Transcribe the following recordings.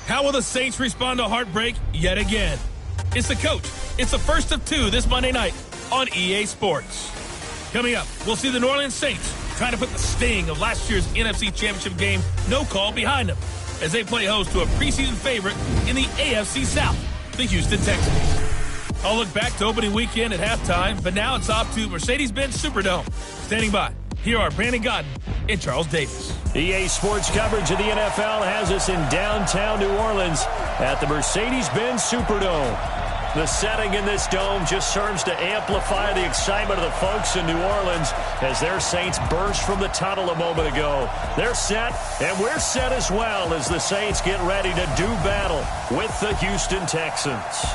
How will the Saints respond to heartbreak yet again? It's the coach. It's the first of two this Monday night on EA Sports. Coming up, we'll see the New Orleans Saints trying to put the sting of last year's NFC Championship game no call behind them as they play host to a preseason favorite in the AFC South, the Houston Texans. I'll look back to opening weekend at halftime, but now it's off to Mercedes-Benz Superdome. Standing by, here are Brandon Godden and Charles Davis. EA Sports coverage of the NFL has us in downtown New Orleans at the Mercedes-Benz Superdome. The setting in this dome just serves to amplify the excitement of the folks in New Orleans as their Saints burst from the tunnel a moment ago. They're set, and we're set as well as the Saints get ready to do battle with the Houston Texans.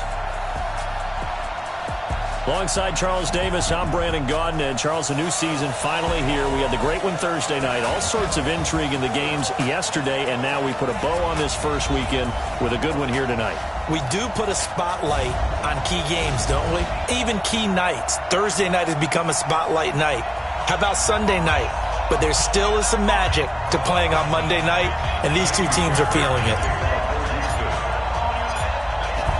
Alongside Charles Davis, I'm Brandon Gaudin. And Charles, a new season finally here. We had the great one Thursday night. All sorts of intrigue in the games yesterday, and now we put a bow on this first weekend with a good one here tonight. We do put a spotlight on key games, don't we? Even key nights. Thursday night has become a spotlight night. How about Sunday night? But there still is some magic to playing on Monday night, and these two teams are feeling it.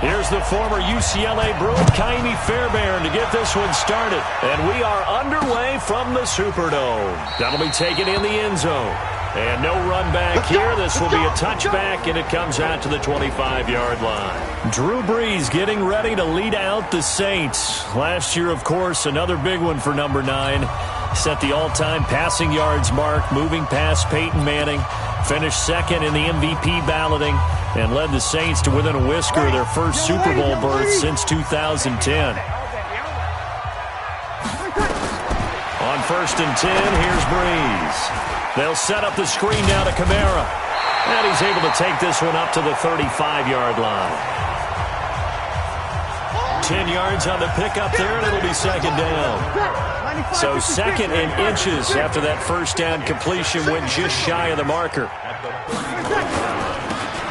Here's the former UCLA Bruin, Kaimi Fairbairn, to get this one started. And we are underway from the Superdome. That'll be taken in the end zone. And no run back here. This will be a touchback, and it comes out to the 25-yard line. Drew Brees getting ready to lead out the Saints. Last year, of course, another big one for number 9. Set the all-time passing yards mark, moving past Peyton Manning. Finished second in the MVP balloting and led the Saints to within a whisker of their first Super Bowl berth since 2010. On 1st and 10, here's Brees. They'll set up the screen now to Kamara. And he's able to take this one up to the 35-yard line. 10 yards on the pickup there, and it'll be second down. So second and inches after that first down completion went just shy of the marker.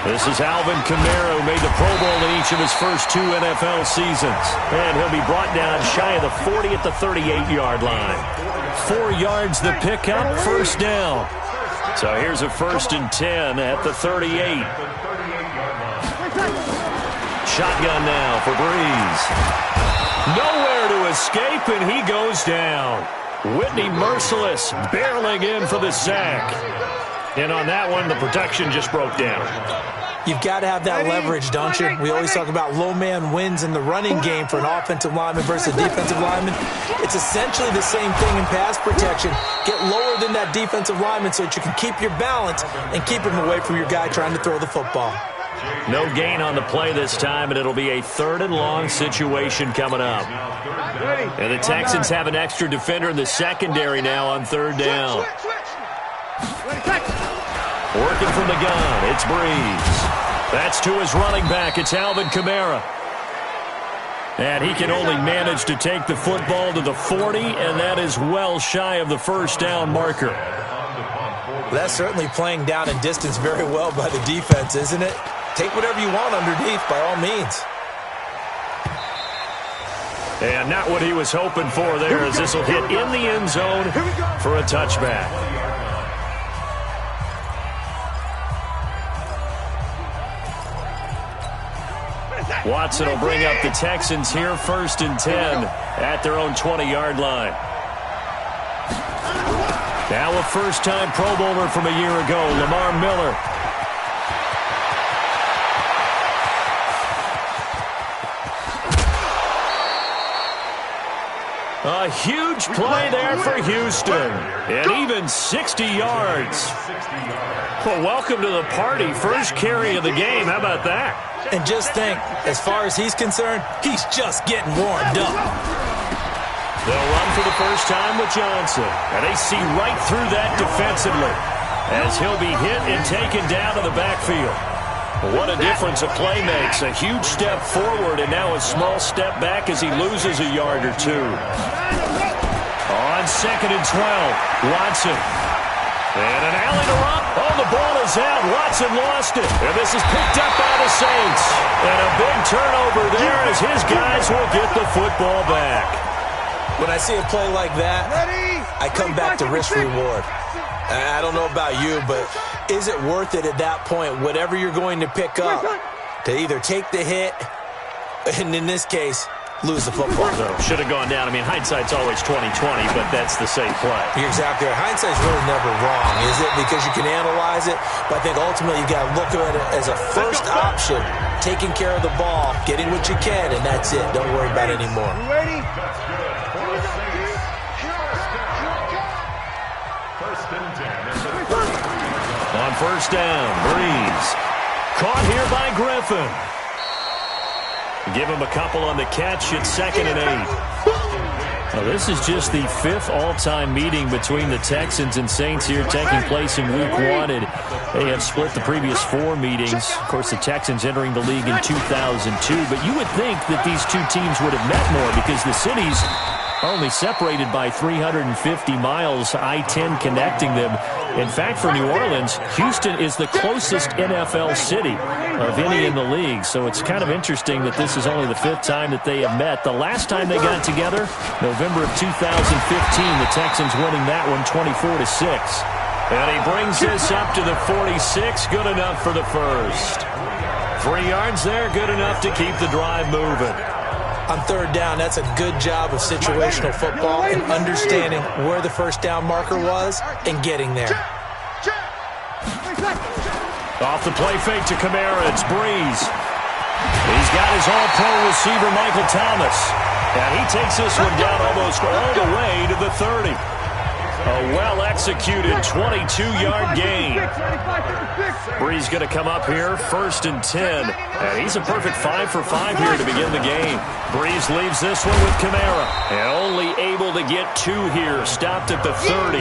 This is Alvin Kamara, who made the Pro Bowl in each of his first 2 NFL seasons. And he'll be brought down shy of the 40 at the 38-yard line. 4 yards the pickup, first down. So here's a 1st and 10 at the 38. Shotgun now for Brees. Nowhere to escape, and he goes down. Whitney Merciless barreling in for the sack. And on that one, the protection just broke down. You've got to have that leverage, don't you? We always talk about low man wins in the running game for an offensive lineman versus a defensive lineman. It's essentially the same thing in pass protection. Get lower than that defensive lineman so that you can keep your balance and keep him away from your guy trying to throw the football. No gain on the play this time, and it'll be a 3rd and long situation coming up. And the Texans have an extra defender in the secondary now on 3rd down. Working from the gun, it's Brees. That's to his running back, it's Alvin Kamara. And he can only manage to take the football to the 40, and that is well shy of the first down marker. That's certainly playing down in distance very well by the defense, isn't it? Take whatever you want underneath, by all means. And not what he was hoping for there, as this will hit in the end zone for a touchback. Watson will bring up the Texans here, 1st and 10 at their own 20-yard line. Now a first-time Pro Bowler from a year ago, Lamar Miller. A huge play there for Houston, and even 60 yards. Well, welcome to the party. First carry of the game. How about that? And just think, as far as he's concerned, he's just getting warmed up. They'll run for the first time with Johnson, and they see right through that defensively as he'll be hit and taken down to the backfield. What a difference a play makes. A huge step forward and now a small step back as he loses a yard or two. On 2nd and 12, Watson. And is out. Watson lost it. And this is picked up by the Saints. And a big turnover there as his guys will get the football back. When I see a play like that, I come back to risk-reward. I don't know about you, but is it worth it at that point, whatever you're going to pick up, to either take the hit, and in this case, lose the football? So, should have gone down. I mean, hindsight's always 20/20, but that's the safe play. You're exactly right. Hindsight's really never wrong, is it? Because you can analyze it, but I think ultimately you got to look at it as a first option, taking care of the ball, getting what you can, and that's it. Don't worry about it anymore. Ready? On first down, Breeze. Caught here by Griffin. Give him a couple on the catch. It's 2nd and 8. Now, this is just the 5th all-time meeting between the Texans and Saints here taking place in Week 1. And they have split the previous 4 meetings. Of course, the Texans entering the league in 2002. But you would think that these two teams would have met more because the cities are only separated by 350 miles, I-10 connecting them. In fact, for New Orleans, Houston is the closest NFL city of any in the league. So it's kind of interesting that this is only the 5th time that they have met. The last time they got together, November of 2015, the Texans winning that one 24-6. And he brings this up to the 46, good enough for the first. 3 yards there, good enough to keep the drive moving. On third down, that's a good job of situational football and understanding where the first down marker was and getting there. Off the play fake to Kamara, it's Breeze. He's got his all-pro receiver, Michael Thomas. And he takes this one down almost all the way to the 30. A well-executed 22-yard gain. Breeze going to come up here, 1st and 10. And he's a perfect 5 for 5 here to begin the game. Breeze leaves this one with Kamara. And only able to get 2 here. Stopped at the 30.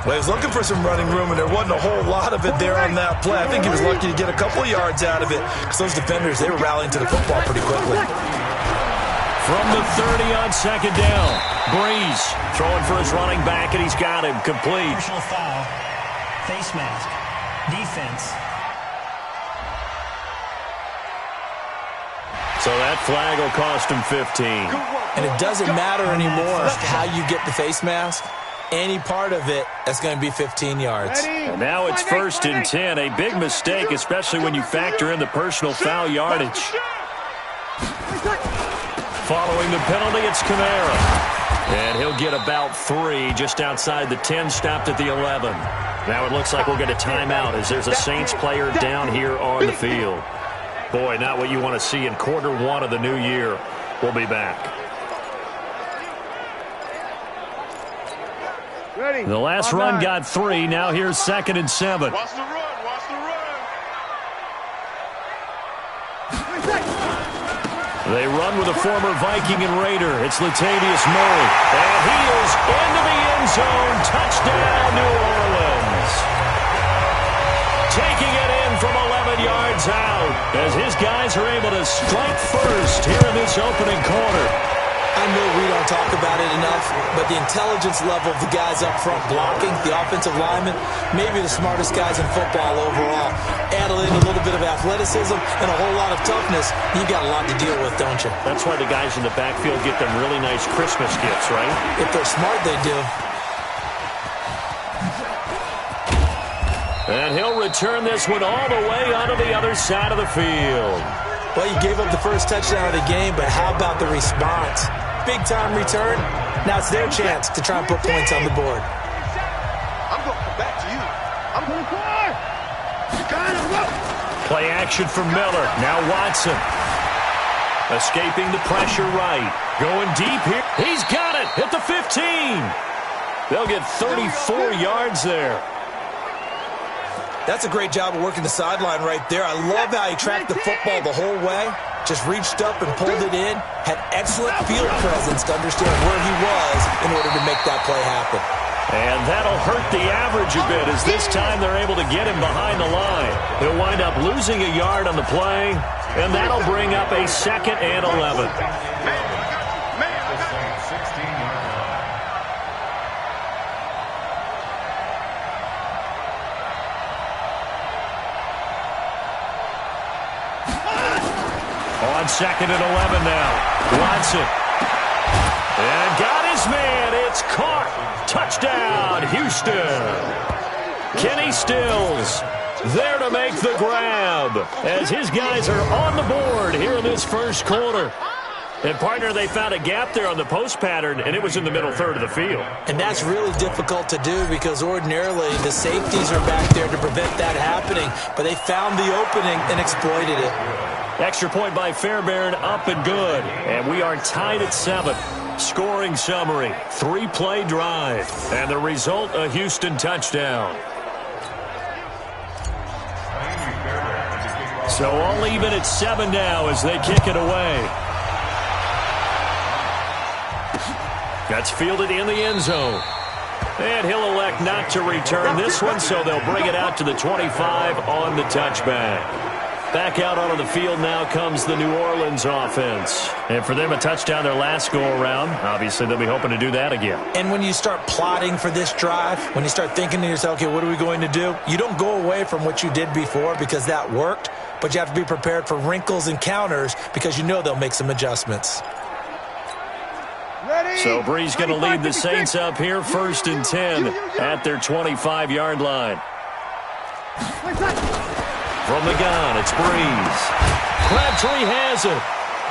Well, he was looking for some running room, and there wasn't a whole lot of it there on that play. I think he was lucky to get a couple of yards out of it because those defenders, they were rallying to the football pretty quickly. From the 30 on 2nd down, Breeze throwing for his running back, and he's got him complete. Personal foul, face mask, defense. So that flag will cost him 15. And it doesn't matter anymore how you get the face mask. Any part of it, that's going to be 15 yards. And now it's 1st and 10. A big mistake, especially when you factor in the personal foul yardage. Following the penalty, it's Kamara. And he'll get about 3 just outside the 10, stopped at the 11. Now it looks like we'll get a timeout as there's a Saints player down here on the field. Boy, not what you want to see in quarter 1 of the new year. We'll be back. The last run got 3. Now here's 2nd and 7. Watch the run. Watch the run. They run with a former Viking and Raider. It's Latavius Murray. And he is into the end zone. Touchdown, New Orleans. Taking it in from 11 yards out as his guys are able to strike first here in this opening quarter. I know we don't talk about it enough, but the intelligence level of the guys up front blocking, the offensive linemen, maybe the smartest guys in football overall. Add in a little bit of athleticism and a whole lot of toughness, you got a lot to deal with, don't you? That's why the guys in the backfield get them really nice Christmas gifts, right? If they're smart, they do. And he'll return this one all the way onto the other side of the field. Well, you gave up the first touchdown of the game, but how about the response? Big-time return. Now it's their chance to try and put points on the board. I'm going to come back to you. I'm going to Play action for Miller. Now Watson. Escaping the pressure right. Going deep here. He's got it at the 15. They'll get 34 yards there. That's a great job of working the sideline right there. I love how he tracked the football the whole way. Just reached up and pulled it in. Had excellent field presence to understand where he was in order to make that play happen. And that'll hurt the average a bit as this time they're able to get him behind the line. He'll wind up losing a yard on the play, and that'll bring up a 2nd and 11. On 2nd and 11 now. Watson. And got his man. It's caught. Touchdown, Houston. Kenny Stills there to make the grab as his guys are on the board here in this first quarter. And, partner, they found a gap there on the post pattern, and it was in the middle third of the field. And that's really difficult to do because ordinarily the safeties are back there to prevent that happening. But they found the opening and exploited it. Extra point by Fairbairn, up and good. And we are tied at 7. Scoring summary, 3-play drive. And the result, a Houston touchdown. So all even at 7 now as they kick it away. That's fielded in the end zone. And he'll elect not to return this one, so they'll bring it out to the 25 on the touchback. Back out onto the field now comes the New Orleans offense. And for them, a touchdown their last go-around. Obviously, they'll be hoping to do that again. And when you start plotting for this drive, when you start thinking to yourself, okay, what are we going to do? You don't go away from what you did before because that worked, but you have to be prepared for wrinkles and counters because you know they'll make some adjustments. So Bree's going to lead the Saints up here, 1st and 10 at their 25-yard line. From the gun, it's Breeze. Crabtree has it.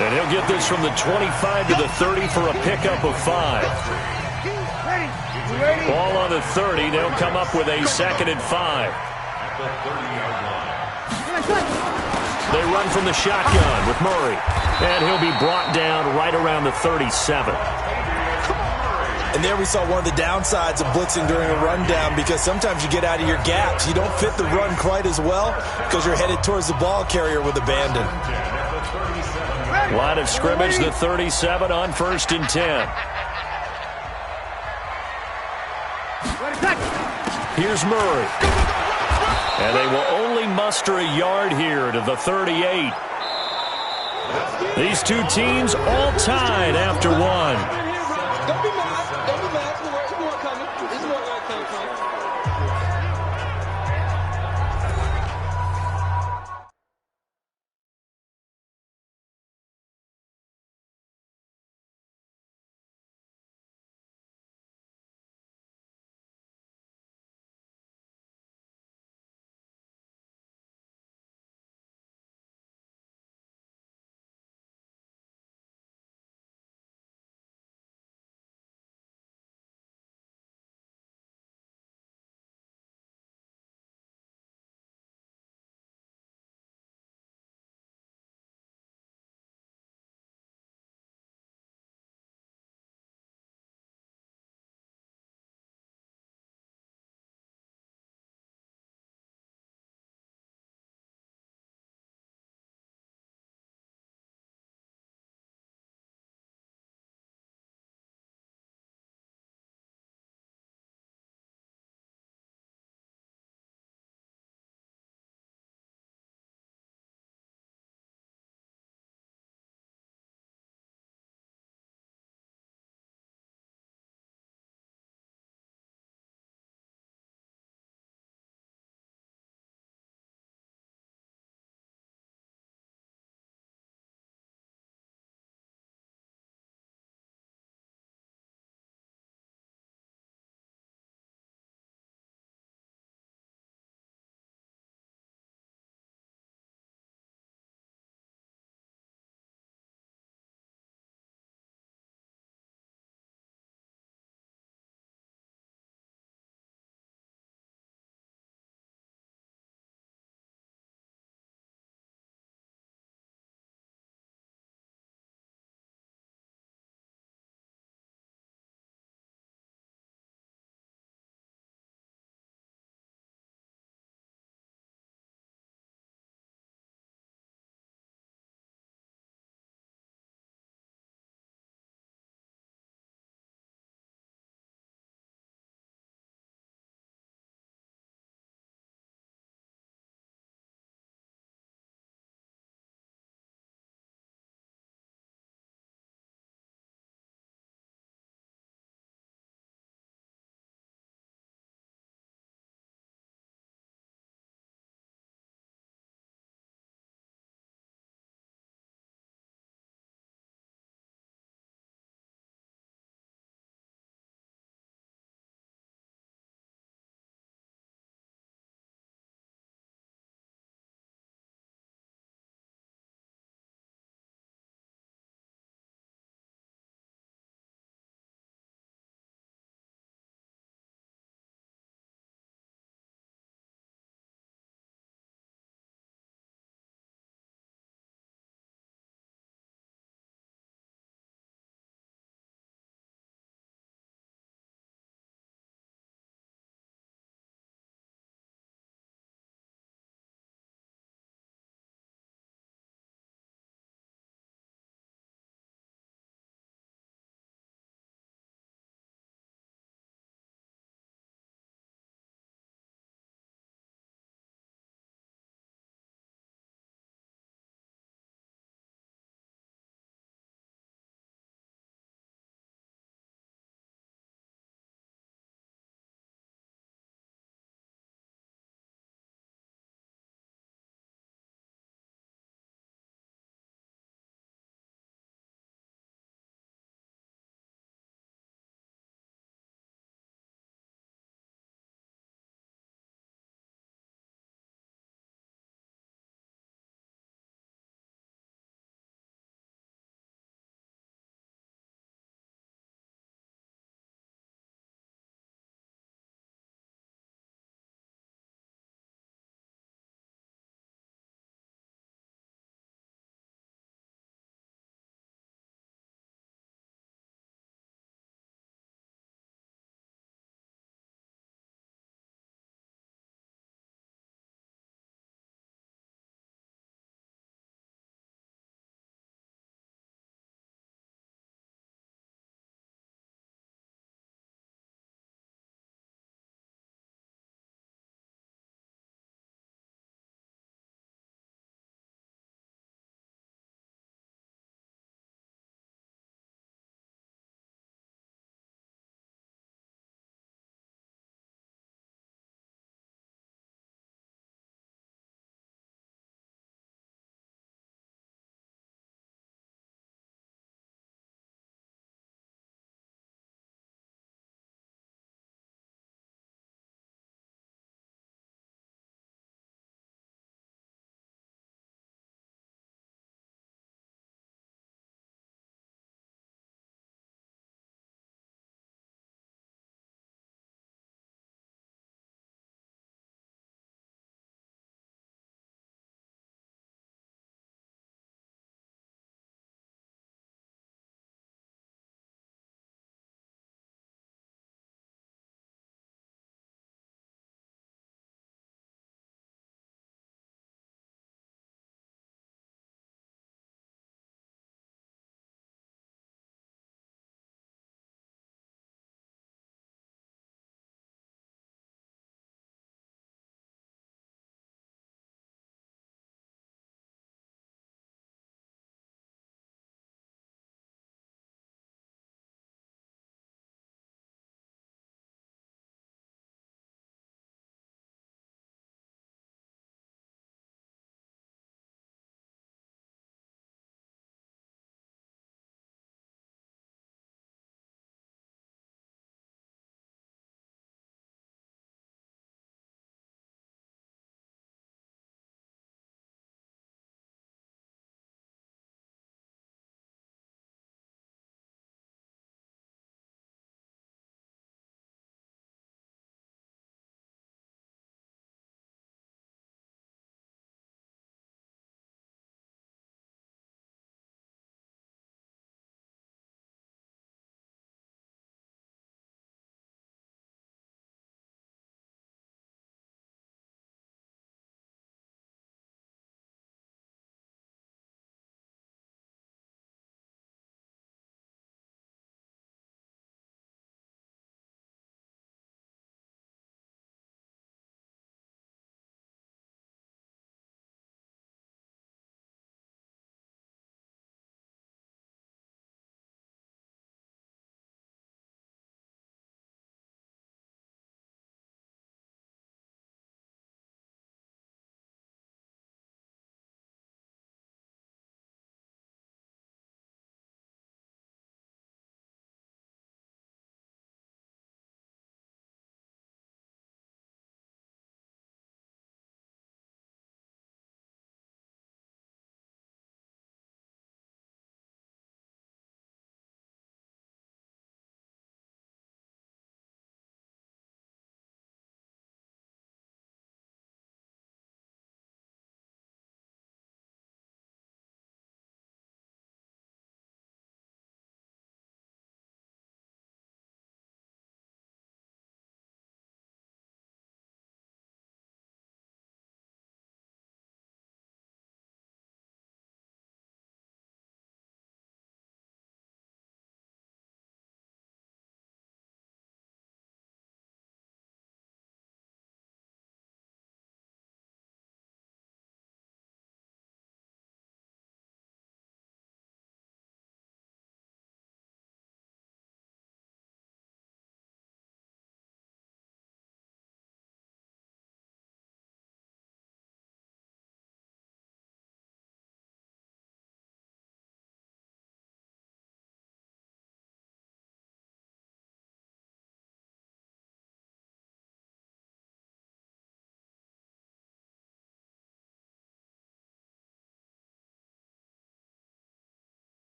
And he'll get this from the 25 to the 30 for a pickup of 5. Ball on the 30. They'll come up with a 2nd and 5. They run from the shotgun with Murray. And he'll be brought down right around the 37. And there we saw one of the downsides of blitzing during a rundown because sometimes you get out of your gaps. You don't fit the run quite as well because you're headed towards the ball carrier with abandon. Line of scrimmage, the 37 on 1st and 10. Here's Murray. And they will only muster a yard here to the 38. These two teams all tied after one.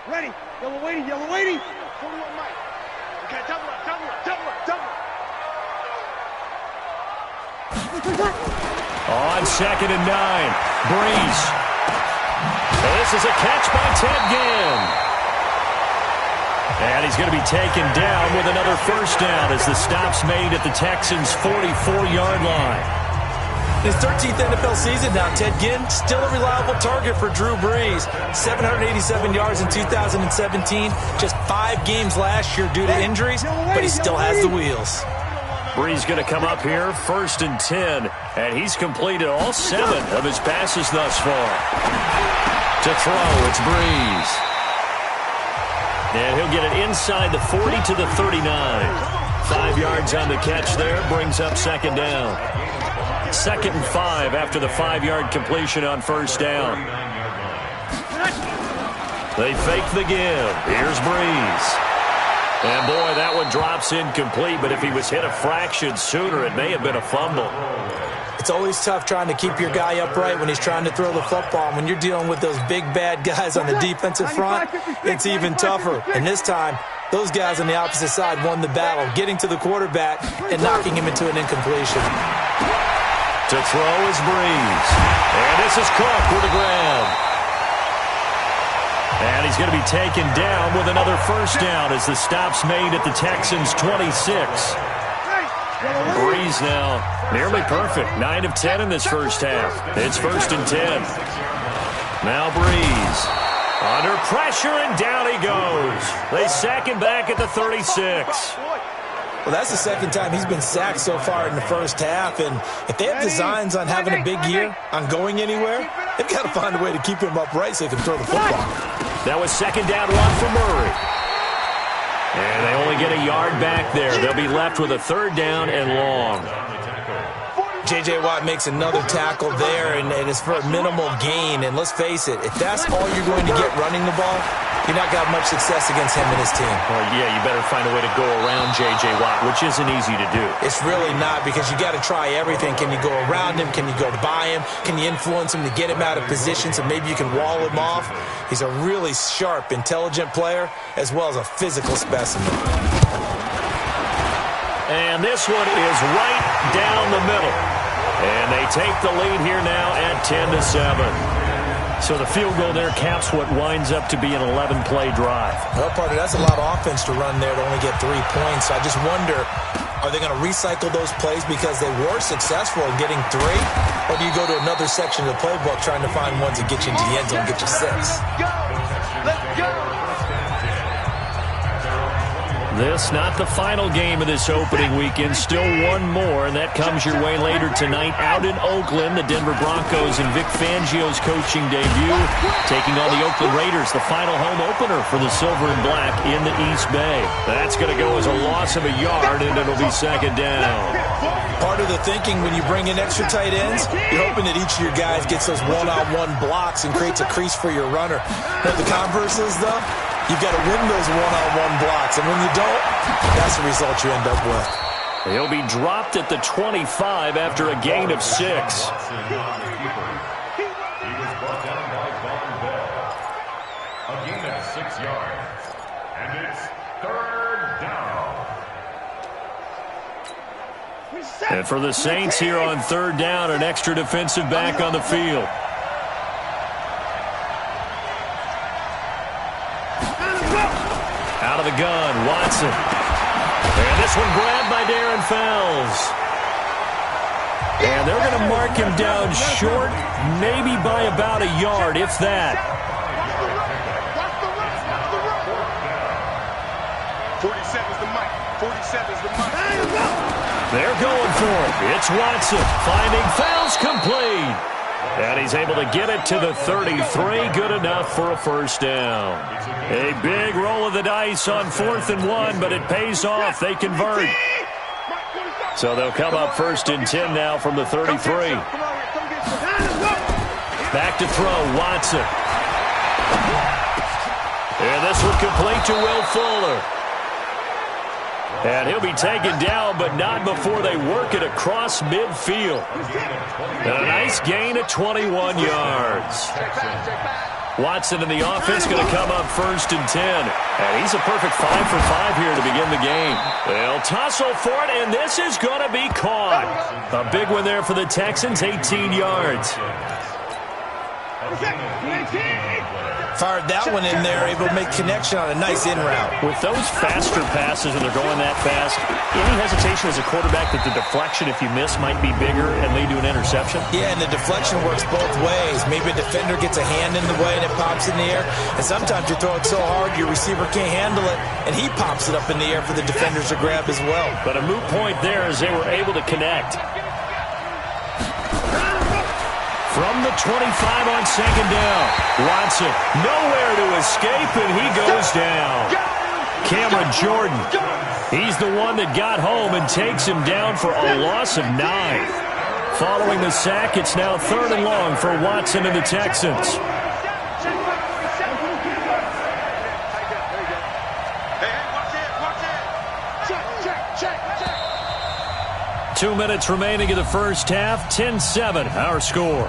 Ready. Yellow waiting. 41 Mike. Okay, double up. On 2nd and 9, Breeze. So this is a catch by Ted Ginn. And he's going to be taken down with another first down as the stop's made at the Texans' 44-yard line. His 13th NFL season now, Ted Ginn, still a reliable target for Drew Brees. 787 yards in 2017, just 5 games last year due to injuries, but he still has the wheels. Brees going to come up here, 1st and 10, and he's completed all 7 of his passes thus far. To throw, it's Brees. And he'll get it inside the 40 to the 39. 5 yards on the catch there, brings up 2nd down. 2nd and 5 after the 5-yard completion on 1st down. They fake the give. Here's Brees. And, boy, that one drops incomplete, but if he was hit a fraction sooner, it may have been a fumble. It's always tough trying to keep your guy upright when he's trying to throw the football. When you're dealing with those big, bad guys on the defensive front, it's even tougher. And this time, those guys on the opposite side won the battle, getting to the quarterback and knocking him into an incompletion. To throw is Brees. And this is Cook with a grab. And he's going to be taken down with another first down as the stop's made at the Texans' 26. Brees now nearly perfect. 9 of 10 in this first half. It's 1st and 10. Now Brees. Under pressure, and down he goes. They sack him back at the 36. Well, that's the 2nd time he's been sacked so far in the first half, and if they have designs on having a big year, on going anywhere, they've got to find a way to keep him upright so he can throw the football. That was 2nd down run for Murray. And they only get a yard back there. They'll be left with a 3rd down and long. J.J. Watt makes another tackle there, and it's for a minimal gain. And let's face it, if that's all you're going to get running the ball, you're not going to have much success against him and his team. Well, yeah, you better find a way to go around J.J. Watt, which isn't easy to do. It's really not, because you got to try everything. Can you go around him? Can you go by him? Can you influence him to get him out of position so maybe you can wall him off? He's a really sharp, intelligent player, as well as a physical specimen. And this one is right down the middle. And they take the lead here now at 10-7. So the field goal there caps what winds up to be an 11-play drive. Well, partner, that's a lot of offense to run there to only get 3 points. So I just wonder, are they going to recycle those plays because they were successful in getting 3? Or do you go to another section of the playbook trying to find ones that get you into the end zone and get you 6? Let's go. This not the final game of this opening weekend. Still one more, and that comes your way later tonight out in Oakland. The Denver Broncos and Vic Fangio's coaching debut taking on the Oakland Raiders, the final home opener for the Silver and Black in the East Bay. That's going to go as a loss of a yard, and it'll be 2nd down. Part of the thinking when you bring in extra tight ends, you're hoping that each of your guys gets those one-on-one blocks and creates a crease for your runner. But the converse is, though, you've got to win those one-on-one blocks, and when you don't, that's the result you end up with. He'll be dropped at the 25 after a gain of 6. He was brought down by Von Bell. A gain of 6 yards. And it's 3rd down. And for the Saints here on 3rd down, an extra defensive back on the field. Out of the gun, Watson. And this one grabbed by Darren Fells. And they're going to mark him down short, maybe by about a yard, if that. 47's the mic. 47's the mic. They're going for it. It's Watson finding Fells complete. And he's able to get it to the 33. Good enough for a first down. A big roll of the dice on 4th and 1, but it pays off. They convert. So they'll come up 1st and 10 now from the 33. Back to throw, Watson. And this one complete to Will Fuller. And he'll be taken down, but not before they work it across midfield. And a nice gain of 21 yards. Watson in the offense going to come up 1st and 10. And he's a perfect 5 for 5 here to begin the game. They'll tussle for it, and this is going to be caught. A big one there for the Texans, 18 yards. Fired that one in there, able to make connection on a nice in route. With those faster passes, and they're going that fast, any hesitation as a quarterback that the deflection, if you miss, might be bigger and lead to an interception? Yeah, and the deflection works both ways. Maybe a defender gets a hand in the way and it pops in the air. And sometimes you throw it so hard your receiver can't handle it, and he pops it up in the air for the defenders to grab as well. But a moot point there as they were able to connect. From the 25 on 2nd down. Watson nowhere to escape, and he goes down. Cameron Jordan, he's the one that got home and takes him down for a loss of 9. Following the sack, it's now 3rd and long for Watson and the Texans. 2 minutes remaining in the first half, 10-7, our score.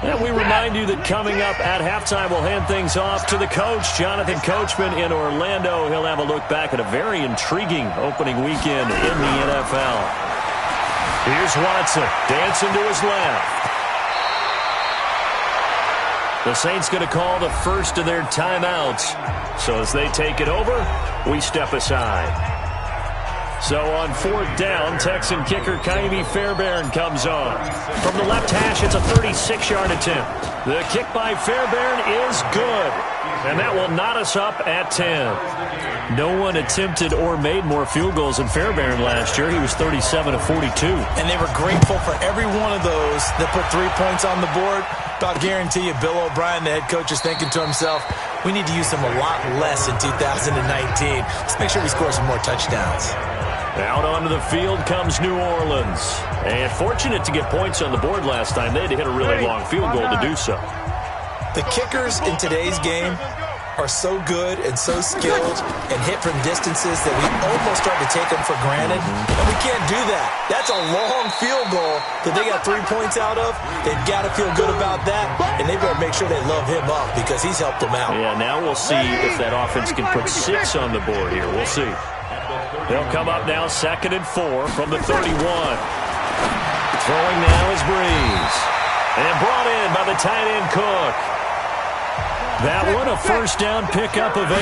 And we remind you that coming up at halftime, we'll hand things off to the coach, Jonathan Coachman in Orlando. He'll have a look back at a very intriguing opening weekend in the NFL. Here's Watson, dancing to his left. The Saints going to call the first of their timeouts. So as they take it over, we step aside. So on 4th down, Texan kicker Kaimi Fairbairn comes on. From the left hash, it's a 36-yard attempt. The kick by Fairbairn is good. And that will knot us up at 10. No one attempted or made more field goals than Fairbairn last year. He was 37 of 42. And they were grateful for every one of those that put 3 points on the board. But I'll guarantee you, Bill O'Brien, the head coach, is thinking to himself, we need to use them a lot less in 2019. Let's make sure we score some more touchdowns. Out onto the field comes New Orleans. And fortunate to get points on the board last time. They had to hit a really long field goal to do so. The kickers in today's game are so good and so skilled and hit from distances that we almost start to take them for granted. And we can't do that. That's a long field goal that they got 3 points out of. They've got to feel good about that. And they better make sure they love him up because he's helped them out. Yeah, now we'll see if that offense can put 6 on the board here. We'll see. They'll come up now 2nd and 4 from the 31. Throwing now is Breeze. And brought in by the tight end Cook. That one a first down pickup of 8.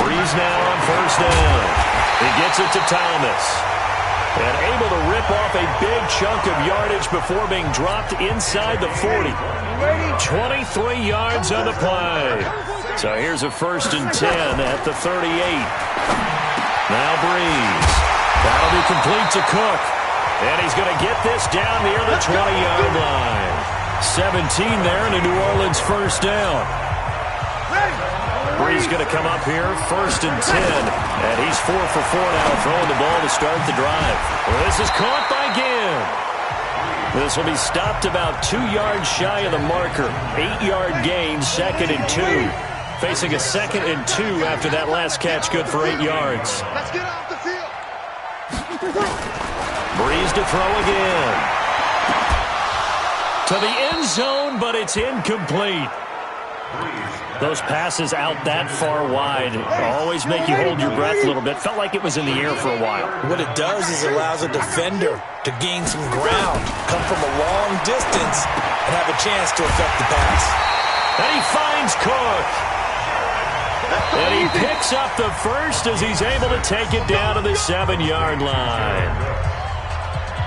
Breeze now on 1st down. He gets it to Thomas. And able to rip off a big chunk of yardage before being dropped inside the 40. 23 yards on the play. So here's a 1st and 10 at the 38. Now Breeze. That'll be complete to Cook. And he's going to get this down near the 20-yard line. 17 there and a New Orleans first down. Breeze going to come up here, 1st and 10. And he's 4 for 4 now, throwing the ball to start the drive. Well, this is caught by Ginn. This will be stopped about 2 yards shy of the marker. 8-yard gain, 2nd and 2. Facing a 2nd and 2 after that last catch, good for 8 yards. Let's get off the field. Breeze to throw again. To the end zone, but it's incomplete. Those passes out that far wide always make you hold your breath a little bit. Felt like it was in the air for a while. What it does is it allows a defender to gain some ground, come from a long distance, and have a chance to affect the pass. And he finds Cook. And he picks up the first as he's able to take it down to the 7-yard line.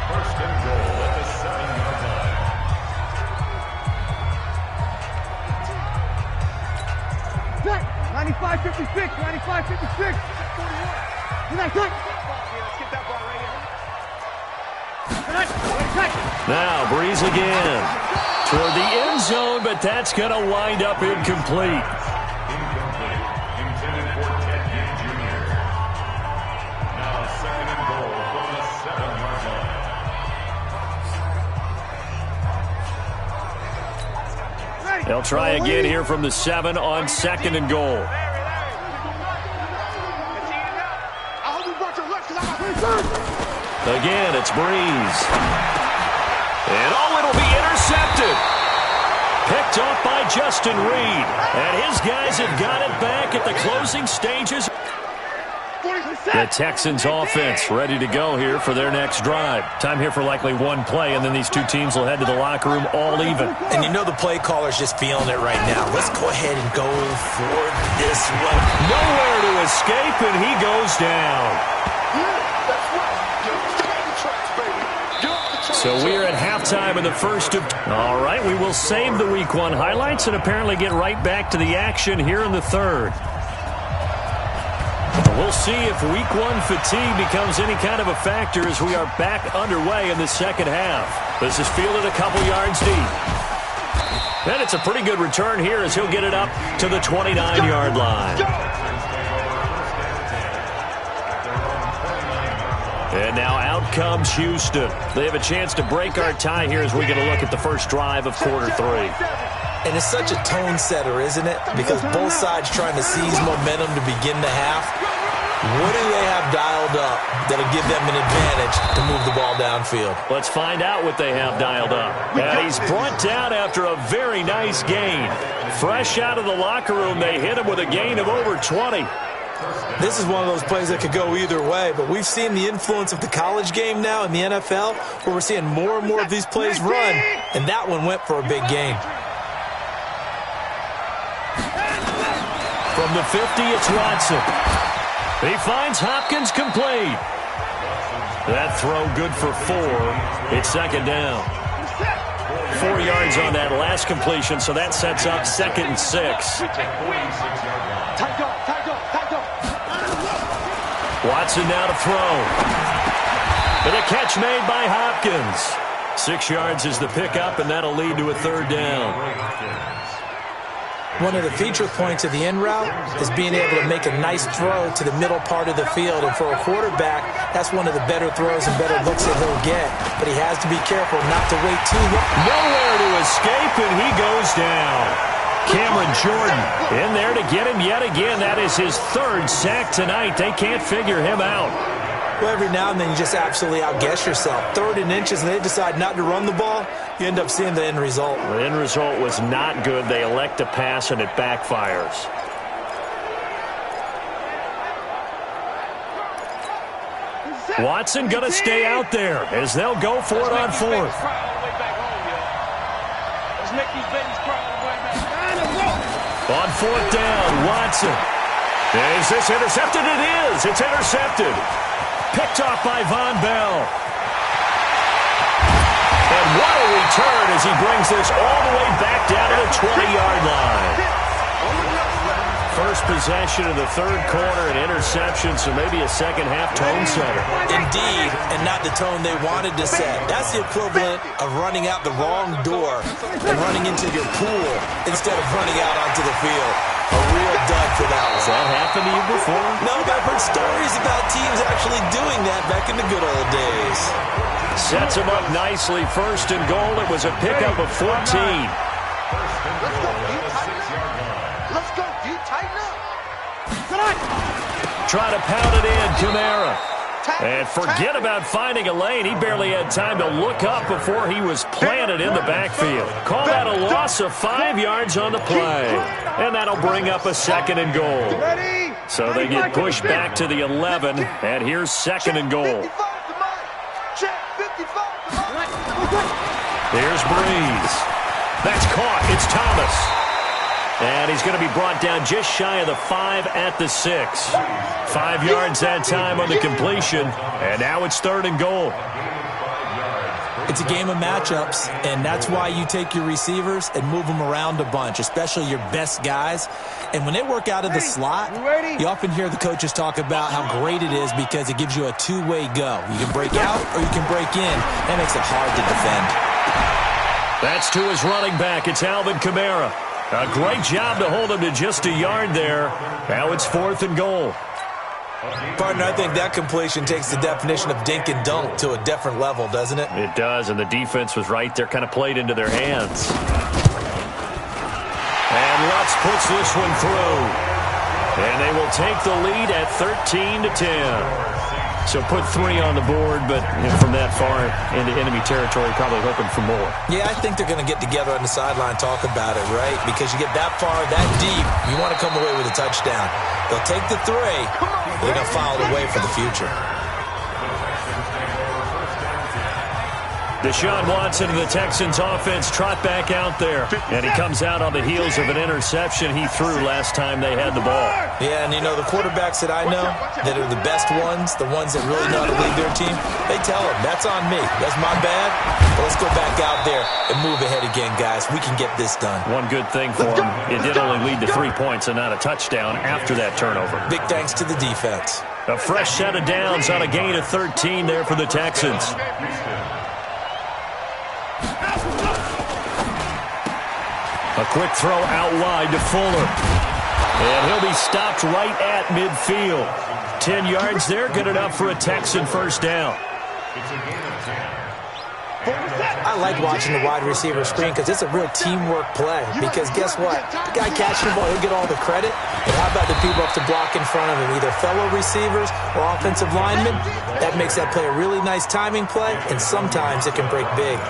1st and goal at the 7-yard line. 95-56, 95-56. Let's get that ball right here. Now Breeze again. Toward the end zone, but that's going to wind up incomplete. Intended for Ted Ginn Jr. Now 2nd and goal from the 7-yard line. They'll try again here from the 7 on 2nd and goal. Again, it's Breeze. And it'll be intercepted. Picked off by Justin Reed. And his guys have got it back at the closing stages. The Texans offense ready to go here for their next drive. Time here for likely one play, and then these two teams will head to the locker room all even. And you know the play caller's just feeling it right now. Let's go ahead and go for this one. Nowhere to escape, and he goes down. So we are at halftime in the first of... All right, we will save the Week 1 highlights and apparently get right back to the action here in the third. We'll see if Week 1 fatigue becomes any kind of a factor as we are back underway in the second half. This is fielded a couple yards deep. And it's a pretty good return here as he'll get it up to the 29-yard line. And now out comes Houston. They have a chance to break our tie here as we get a look at the first drive of quarter 3. And it's such a tone setter, isn't it? Because both sides trying to seize momentum to begin the half. What do they have dialed up that'll give them an advantage to move the ball downfield? Let's find out what they have dialed up. And he's brought down after a very nice gain. Fresh out of the locker room, they hit him with a gain of over 20. This is one of those plays that could go either way, but we've seen the influence of the college game now in the NFL, where we're seeing more and more of these plays run, and that one went for a big gain. From the 50, it's Watson. He finds Hopkins complete. That throw good for 4. It's second down. 4 yards on that last completion, so that sets up 2nd and 6. Watson now to throw. And a catch made by Hopkins. 6 yards is the pickup, and that'll lead to a third down. One of the feature points of the in route is being able to make a nice throw to the middle part of the field. And for a quarterback, that's one of the better throws and better looks that he'll get. But he has to be careful not to wait too long. Nowhere to escape, and he goes down. Cameron Jordan in there to get him yet again. That is his 3rd sack tonight. They can't figure him out. Well, every now and then you just absolutely outguess yourself. 3rd and inches, and they decide not to run the ball. You end up seeing the end result. The end result was not good. They elect to pass, and it backfires. Watson going to stay out there as they'll go for it on 4th. On 4th down, Watson. Is this intercepted? It is. It's intercepted. Picked off by Von Bell. And what a return as he brings this all the way back down to the 20-yard line. First possession of the third quarter, an interception, so maybe a second-half tone setter. Indeed, and not the tone they wanted to set. That's the equivalent of running out the wrong door and running into your pool instead of running out onto the field. A real dud for that one. Has that happened to you before? No, but I've heard stories about teams actually doing that back in the good old days. Sets him up nicely. 1st and goal. It was a pickup of 14. Let's go, D. Tighten up. Try to pound it in, Kamara. And forget about finding a lane. He barely had time to look up before he was planted in the backfield. Call that a loss of 5 yards on the play. And that'll bring up a 2nd and goal. So they get pushed back to the 11, and here's 2nd and goal. Here's Breeze. That's caught. It's Thomas. And he's going to be brought down just shy of the 5 at the 6. 5 yards that time on the completion, and now it's 3rd and goal. It's a game of matchups, and that's why you take your receivers and move them around a bunch, especially your best guys. And when they work out of the slot, you often hear the coaches talk about how great it is because it gives you a two-way go. You can break out or you can break in. That makes it hard to defend. That's to his running back. It's Alvin Kamara. A great job to hold him to just a yard there. Now it's 4th and goal. Partner, I think that completion takes the definition of dink and dunk to a different level, doesn't it? It does, and the defense was right there, kind of played into their hands. Watts puts this one through. And they will take the lead at 13-10. So put 3 on the board, but from that far into enemy territory, probably hoping for more. Yeah, I think they're going to get together on the sideline, talk about it, right? Because you get that far, that deep, you want to come away with a touchdown. They'll take the 3. They're going to file it away for the future. Deshaun Watson of the Texans offense trot back out there. And he comes out on the heels of an interception he threw last time they had the ball. Yeah, and you know, the quarterbacks that I know that are the best ones, the ones that really know how to lead their team, they tell them, that's on me. That's my bad. But let's go back out there and move ahead again, guys. We can get this done. One good thing for him, it did only lead to 3 points and not a touchdown after that turnover. Big thanks to the defense. A fresh set of downs on a gain of 13 there for the Texans. A quick throw out wide to Fuller. And he'll be stopped right at midfield. 10 yards there, good enough for a Texan first down. I like watching the wide receiver screen because it's a real teamwork play. Because guess what? The guy catching the ball, he'll get all the credit. But how about the people up to block in front of him? Either fellow receivers or offensive linemen. That makes that play a really nice timing play, and sometimes it can break big.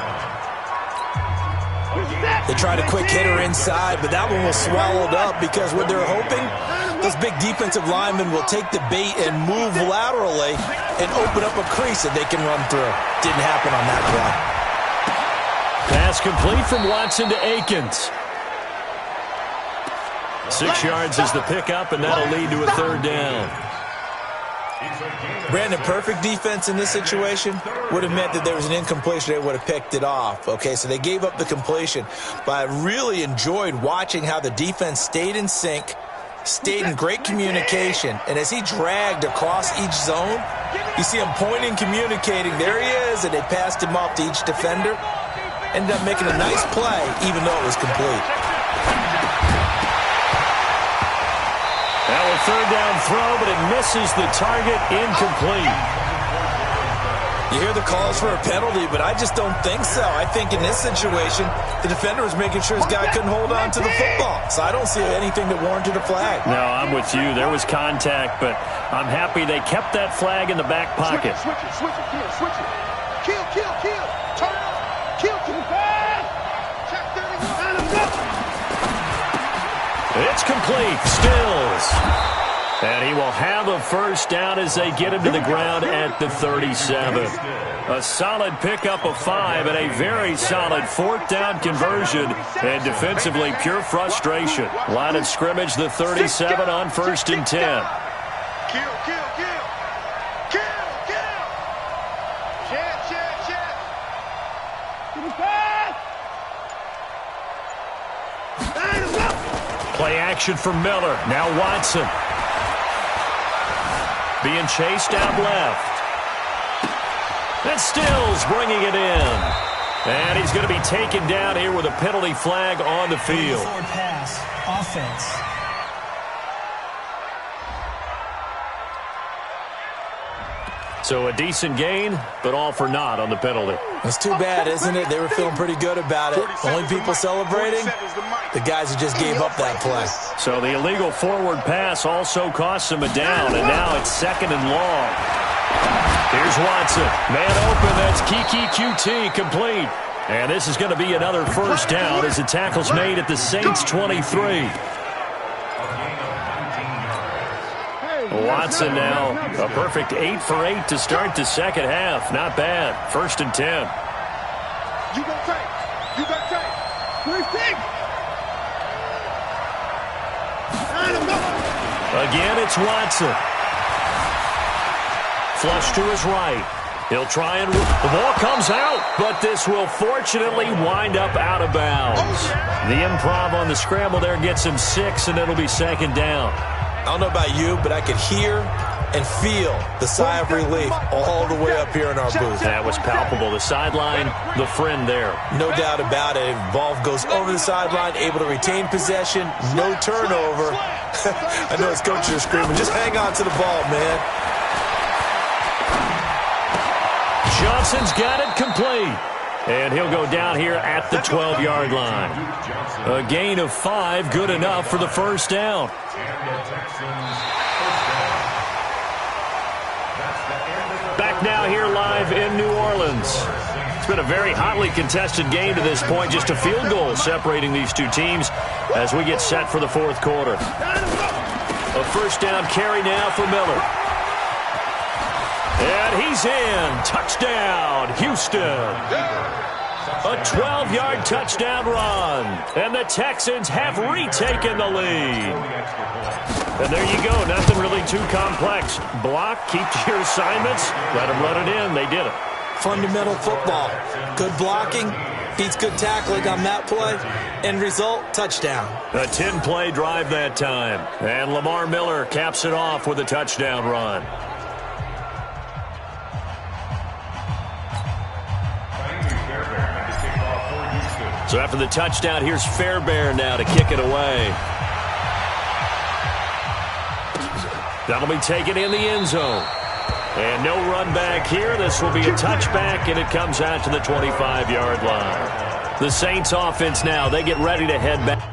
They tried a quick hitter inside, but that one was swallowed up because what they're hoping, those big defensive linemen will take the bait and move laterally and open up a crease that they can run through. Didn't happen on that play. Pass complete from Watson to Akins. 6 yards is the pickup, and that'll lead to a third down. Brandon, perfect defense in this situation would have meant that there was an incompletion. They would have picked it off. Okay, so they gave up the completion. But I really enjoyed watching how the defense stayed in sync, stayed in great communication. And as he dragged across each zone, you see him pointing, communicating. There he is, and they passed him off to each defender. Ended up making a nice play, even though it was complete. Now a third down throw, but it misses the target, incomplete. You hear the calls for a penalty, but I just don't think so. I think in this situation, the defender was making sure his guy couldn't hold on to the football. So I don't see anything that warranted a flag. No, I'm with you. There was contact, but I'm happy they kept that flag in the back pocket. Switch it, kill. Turn it on. Kill. Check 30. It's complete. Stills. And he will have a first down as they get him to the ground at the 37. A solid pickup of 5 and a very solid fourth down conversion. And defensively, pure frustration. Line of scrimmage, the 37 on 1st and 10. Kill. Play action for Miller. Now Watson. Being chased out left. And Stills bringing it in. And he's going to be taken down here with a penalty flag on the field. Forward pass, offense. So a decent gain, but all for naught on the penalty. It's too bad, isn't it? They were feeling pretty good about it. Only people celebrating, the guys who just gave up that play. So the illegal forward pass also costs him a down, and now it's 2nd and long. Here's Watson. Man open, that's Kiki QT complete. And this is going to be another first down as the tackle's made at the Saints 23. Watson now a perfect 8 for 8 to start the second half. Not bad. 1st and 10. You got tape. Again, it's Watson. Flush to his right. He'll try and... The ball comes out, but this will fortunately wind up out of bounds. The improv on the scramble there gets him 6, and it'll be 2nd down. I don't know about you, but I could hear and feel the sigh of relief all the way up here in our booth. That was palpable. The sideline, the friend there. No doubt about it. Ball goes over the sideline, able to retain possession, no turnover. I know his coaches are screaming, just hang on to the ball, man. Johnson's got it complete. And he'll go down here at the 12-yard line. A gain of 5, good enough for the first down. Back now here live in New Orleans. It's been a very hotly contested game to this point. Just a field goal separating these two teams as we get set for the fourth quarter. A first down carry now for Miller. And he's in. Touchdown, Houston. A 12-yard touchdown run. And the Texans have retaken the lead. And there you go. Nothing really too complex. Block, keep to your assignments, let them run it in. They did it. Fundamental football. Good blocking beats good tackling on that play. End result, touchdown. A 10-play drive that time. And Lamar Miller caps it off with a touchdown run. So after the touchdown, here's Fairbairn now to kick it away. That'll be taken in the end zone. And no run back here. This will be a touchback, and it comes out to the 25-yard line. The Saints offense now, they get ready to head back.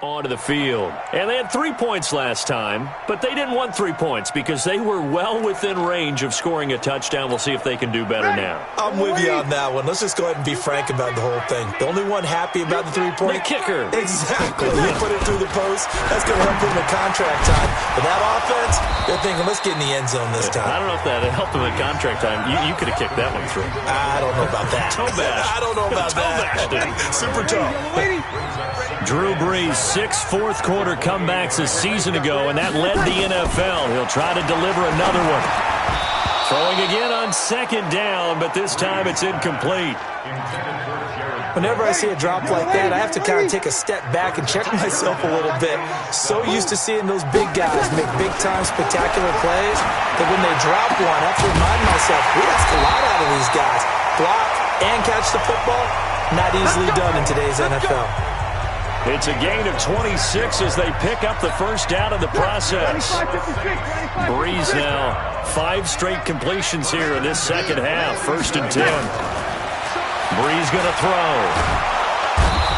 onto the field. And they had 3 points last time, but they didn't want 3 points because they were well within range of scoring a touchdown. We'll see if they can do better now. I'm with you on that one. Let's just go ahead and be frank about the whole thing. The only one happy about the 3-point? The kicker. Exactly. He put it through the post. That's going to help him in contract time. But that offense, they're thinking, let's get in the end zone this time. I don't know if that helped him in contract time. You could have kicked that one through. I don't know about that. Toe bash. I don't know about that. Super tough. Drew Brees, 6 fourth-quarter comebacks a season ago, and that led the NFL. He'll try to deliver another one. Throwing again on 2nd down, but this time it's incomplete. Whenever I see a drop like that, I have to kind of take a step back and check myself a little bit. So used to seeing those big guys make big-time spectacular plays that when they drop one, I have to remind myself, we ask a lot out of these guys. Block and catch the football, not easily done in today's NFL. It's a gain of 26 as they pick up the first down in the process. Brees now, 5 straight completions here in this second half. 1st and 10. Brees going to throw.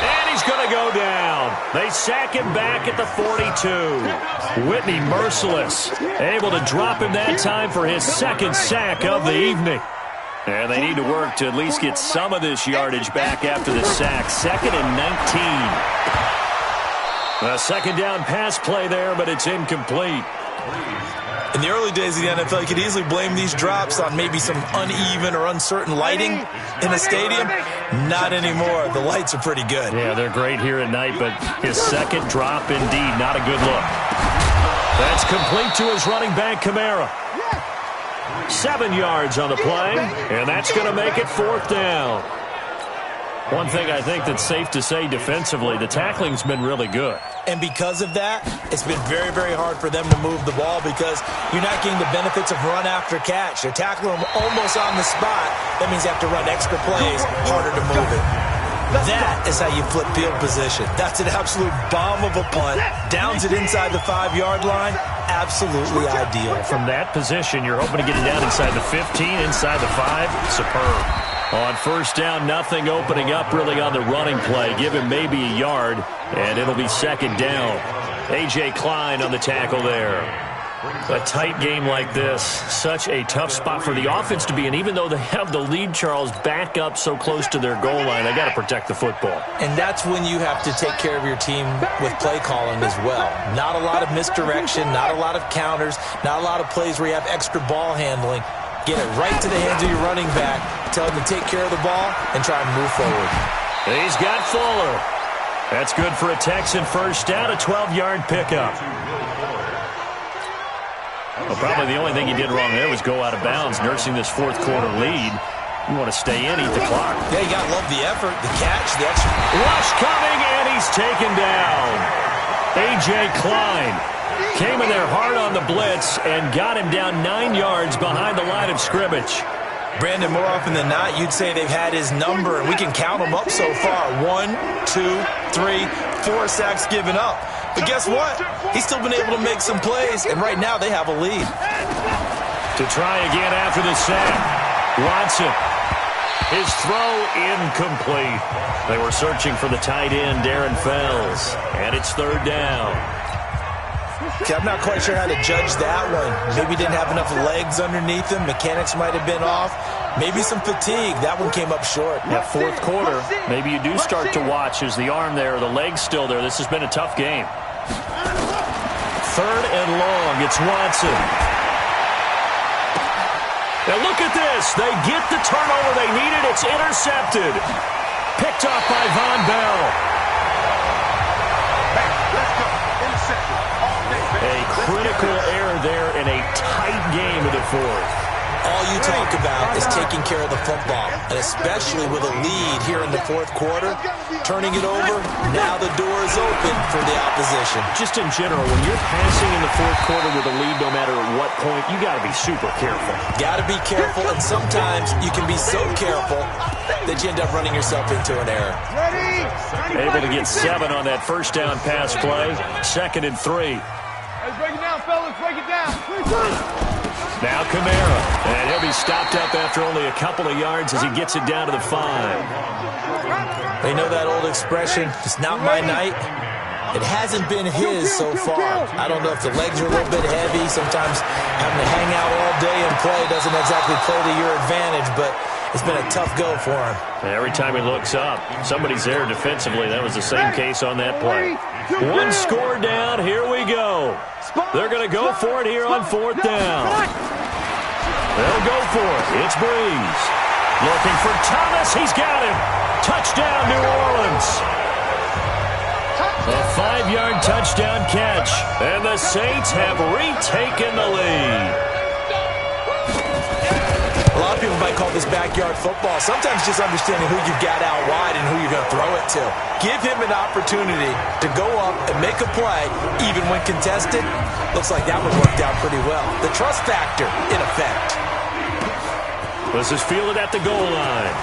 And he's going to go down. They sack him back at the 42. Whitney merciless. Able to drop him that time for his 2nd sack of the evening. And they need to work to at least get some of this yardage back after the sack. 2nd and 19. A 2nd down pass play there, but it's incomplete. In the early days of the NFL, you could easily blame these drops on maybe some uneven or uncertain lighting in a stadium. Not anymore. The lights are pretty good. Yeah, they're great here at night, but his 2nd drop, indeed, not a good look. That's complete to his running back, Kamara. 7 yards on the play, and that's going to make it 4th down. One thing I think that's safe to say defensively, the tackling's been really good. And because of that, it's been very, very hard for them to move the ball because you're not getting the benefits of run after catch. They're tackling them almost on the spot. That means you have to run extra plays, harder to move it. That is how you flip field position. That's an absolute bomb of a punt. Downs it inside the 5-yard line. Absolutely ideal. From that position, you're hoping to get it down inside the 15, inside the 5. Superb. On 1st down, nothing opening up really on the running play. Give him maybe a yard, and it'll be 2nd down. A.J. Klein on the tackle there. A tight game like this, such a tough spot for the offense to be in. Even though they have the lead, Charles, back up so close to their goal line, they got to protect the football. And that's when you have to take care of your team with play calling as well. Not a lot of misdirection, not a lot of counters, not a lot of plays where you have extra ball handling. Get it right to the hands of your running back. Tell him to take care of the ball and try and move forward. He's got Fuller. That's good for a Texan 1st down, a 12-yard pickup. Well, probably the only thing he did wrong there was go out of bounds, nursing this 4th-quarter lead. You want to stay in, eat the clock. Yeah, you got to love the effort, the catch, the extra. Rush coming, and he's taken down. A.J. Klein came in there hard on the blitz and got him down 9 yards behind the line of scrimmage. Brandon, more often than not, you'd say they've had his number, and we can count them up so far. 1, 2, 3, 4 sacks given up. But guess what? He's still been able to make some plays, and right now they have a lead. To try again after the sack. Watson. His throw incomplete. They were searching for the tight end, Darren Fells, and it's 3rd down. Okay, I'm not quite sure how to judge that one. Maybe didn't have enough legs underneath him. Mechanics might have been off. Maybe some fatigue. That one came up short. Yeah, 4th quarter. Maybe you do start to watch. Is the arm there, the leg's still there? This has been a tough game. 3rd and long. It's Watson. Now look at this. They get the turnover they needed. It's intercepted. Picked off by Von Bell. A critical error there in a tight game of the 4th. All you talk about is taking care of the football, and especially with a lead here in the 4th quarter, turning it over, now the door is open for the opposition. Just in general, when you're passing in the 4th quarter with a lead, no matter at what point, you got to be super careful. Got to be careful, and sometimes you can be so careful that you end up running yourself into an error. Able to get 7 on that 1st down pass play. 2nd and 3. Let's break it down, fellas. Break it down. Now Kamara, and he'll be stopped up after only a couple of yards as he gets it down to the 5. They know that old expression, it's not my night. It hasn't been his so far. I don't know if the legs are a little bit heavy. Sometimes having to hang out all day and play doesn't exactly play to your advantage, but it's been a tough go for him. Every time he looks up, somebody's there defensively. That was the same case on that play. One score down. Here we go. They're going to go for it here on 4th down. They'll go for it. It's Breeze. Looking for Thomas. He's got him. Touchdown, New Orleans. A 5-yard touchdown catch. And the Saints have retaken the lead. A lot of people might call this backyard football. Sometimes just understanding who you've got out wide and who you're going to throw it to. Give him an opportunity to go up and make a play, even when contested. Looks like that one worked out pretty well. The trust factor, in effect. This is fielded at the goal line.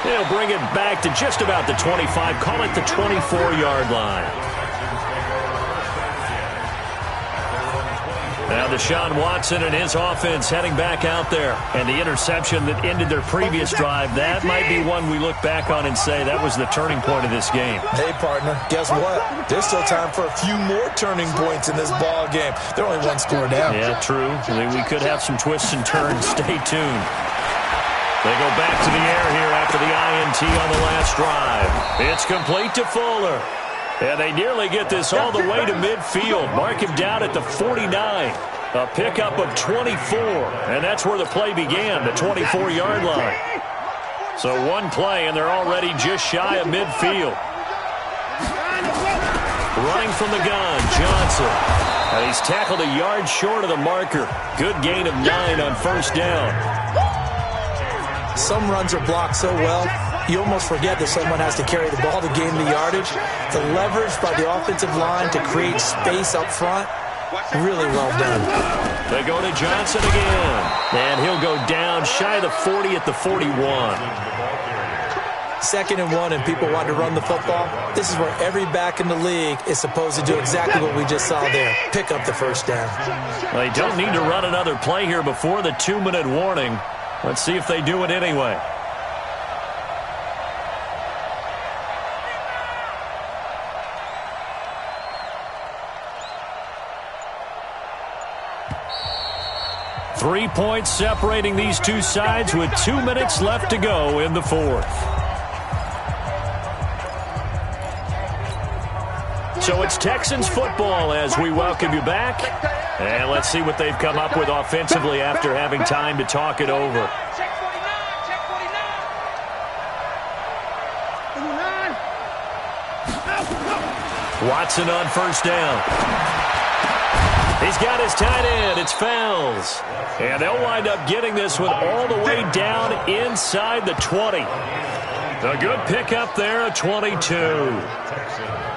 They'll bring it back to just about the 25. Call it the 24-yard line. Now Deshaun Watson and his offense heading back out there. And the interception that ended their previous drive, that might be one we look back on and say that was the turning point of this game. Hey, partner, guess what? There's still time for a few more turning points in this ball game. They're only one score down. Yeah, true. We could have some twists and turns. Stay tuned. They go back to the air here after the INT on the last drive. It's complete to Fuller. And they nearly get this all the way to midfield. Mark him down at the 49. A pickup of 24. And that's where the play began, the 24-yard line. So one play, and they're already just shy of midfield. Running from the gun, Johnson. And he's tackled a yard short of the marker. Good gain of 9 on 1st down. Some runs are blocked so well, you almost forget that someone has to carry the ball to gain the yardage. The leverage by the offensive line to create space up front, really well done. They go to Johnson again. And he'll go down shy of the 40 at the 41. 2nd and 1, and people want to run the football. This is where every back in the league is supposed to do exactly what we just saw there. Pick up the 1st down. They don't need to run another play here before the 2-minute warning. Let's see if they do it anyway. Three points separating these two sides with 2 minutes left to go in the 4th. So it's Texans football as we welcome you back. And let's see what they've come up with offensively after having time to talk it over. Check 49, check 49. Watson on 1st down. He's got his tight end. It's Fells. And they'll wind up getting this one all the way down inside the 20. A good pickup there, a 22.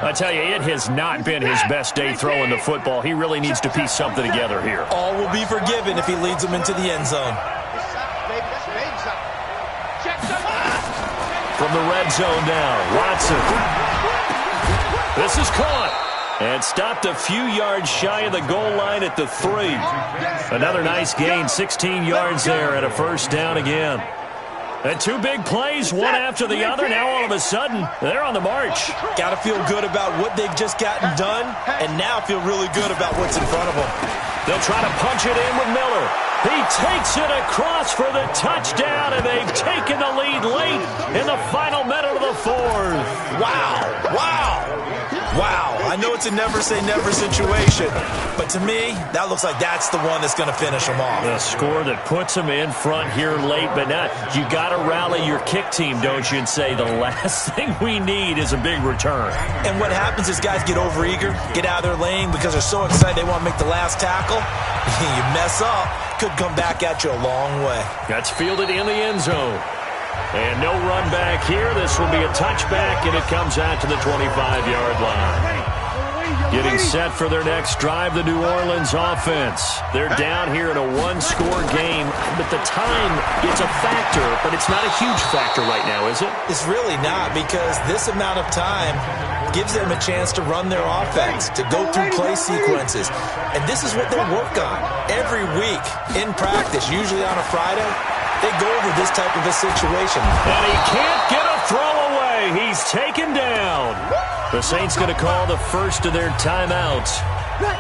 I tell you, it has not been his best day throwing the football. He really needs to piece something together here. All will be forgiven if he leads them into the end zone. From the red zone now, Watson. This is caught. And stopped a few yards shy of the goal line at the 3. Another nice gain, 16 yards there at a 1st down again. And 2 big plays, one after the other. Now all of a sudden, they're on the march. Got to feel good about what they've just gotten done, and now feel really good about what's in front of them. They'll try to punch it in with Miller. He takes it across for the touchdown, and they've taken the lead late in the final minute of the 4th. Wow, wow, wow. I know it's a never-say-never situation, but to me, that looks like that's the one that's going to finish them off. The score that puts them in front here late, but not. You got to rally your kick team, don't you, and say the last thing we need is a big return. And what happens is guys get overeager, get out of their lane because they're so excited they want to make the last tackle. You mess up, could come back at you a long way. That's fielded in the end zone. And no run back here. This will be a touchback, and it comes out to the 25-yard line. Getting set for their next drive, the New Orleans offense. They're down here in a one-score game, but the time, it's a factor, but it's not a huge factor right now, is it? It's really not, because this amount of time gives them a chance to run their offense, to go through play sequences. And this is what they work on every week in practice, usually on a Friday. They go over this type of a situation. And he can't get a throw away. away. He's taken down. The Saints going to call the first of their timeouts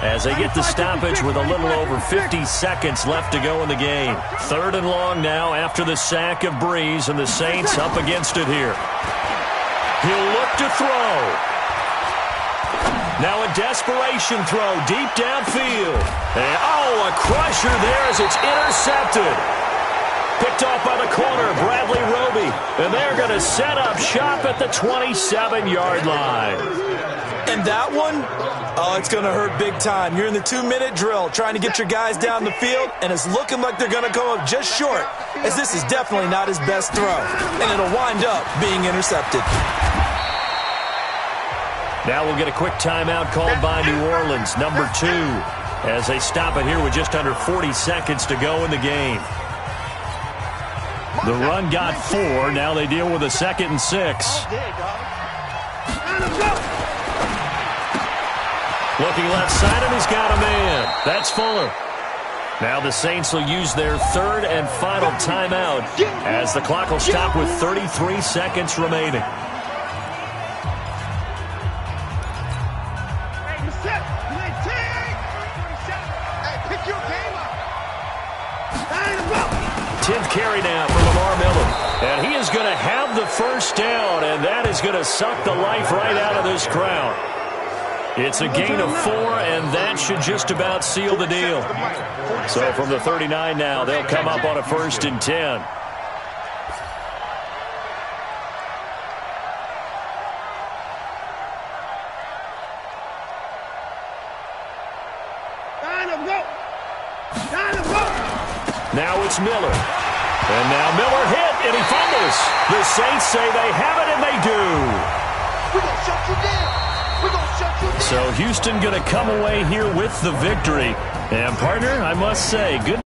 as they get the stoppage with a little over 50 seconds left to go in the game. 3rd and long now after the sack of Breeze, and the Saints up against it here. He'll look to throw. Now a desperation throw deep downfield. And, a crusher there as it's intercepted. Picked off by the corner, Bradley Roby. And they're going to set up shop at the 27-yard line. And that one, it's going to hurt big time. You're in the 2-minute drill trying to get your guys down the field, and it's looking like they're going to come up just short, as this is definitely not his best throw. And it'll wind up being intercepted. Now we'll get a quick timeout called by New Orleans, number 2, as they stop it here with just under 40 seconds to go in the game. The run got 4. Now they deal with a 2nd and 6. Looking left side, and he's got a man. That's Fuller. Now the Saints will use their 3rd and final timeout as the clock will stop with 33 seconds remaining. Tenth carry now for Lamar Miller. And he is going to have the first down, and that is going to suck the life right out of this crowd. It's a gain of 4, and that should just about seal the deal. So from the 39 now, they'll come up on a 1st and 10. Now it's Miller. And now Miller hit, and he fumbles. The Saints say they have it, and they do. We're going to shut you down. We're going to shut you down. So Houston going to come away here with the victory. And, partner, I must say, good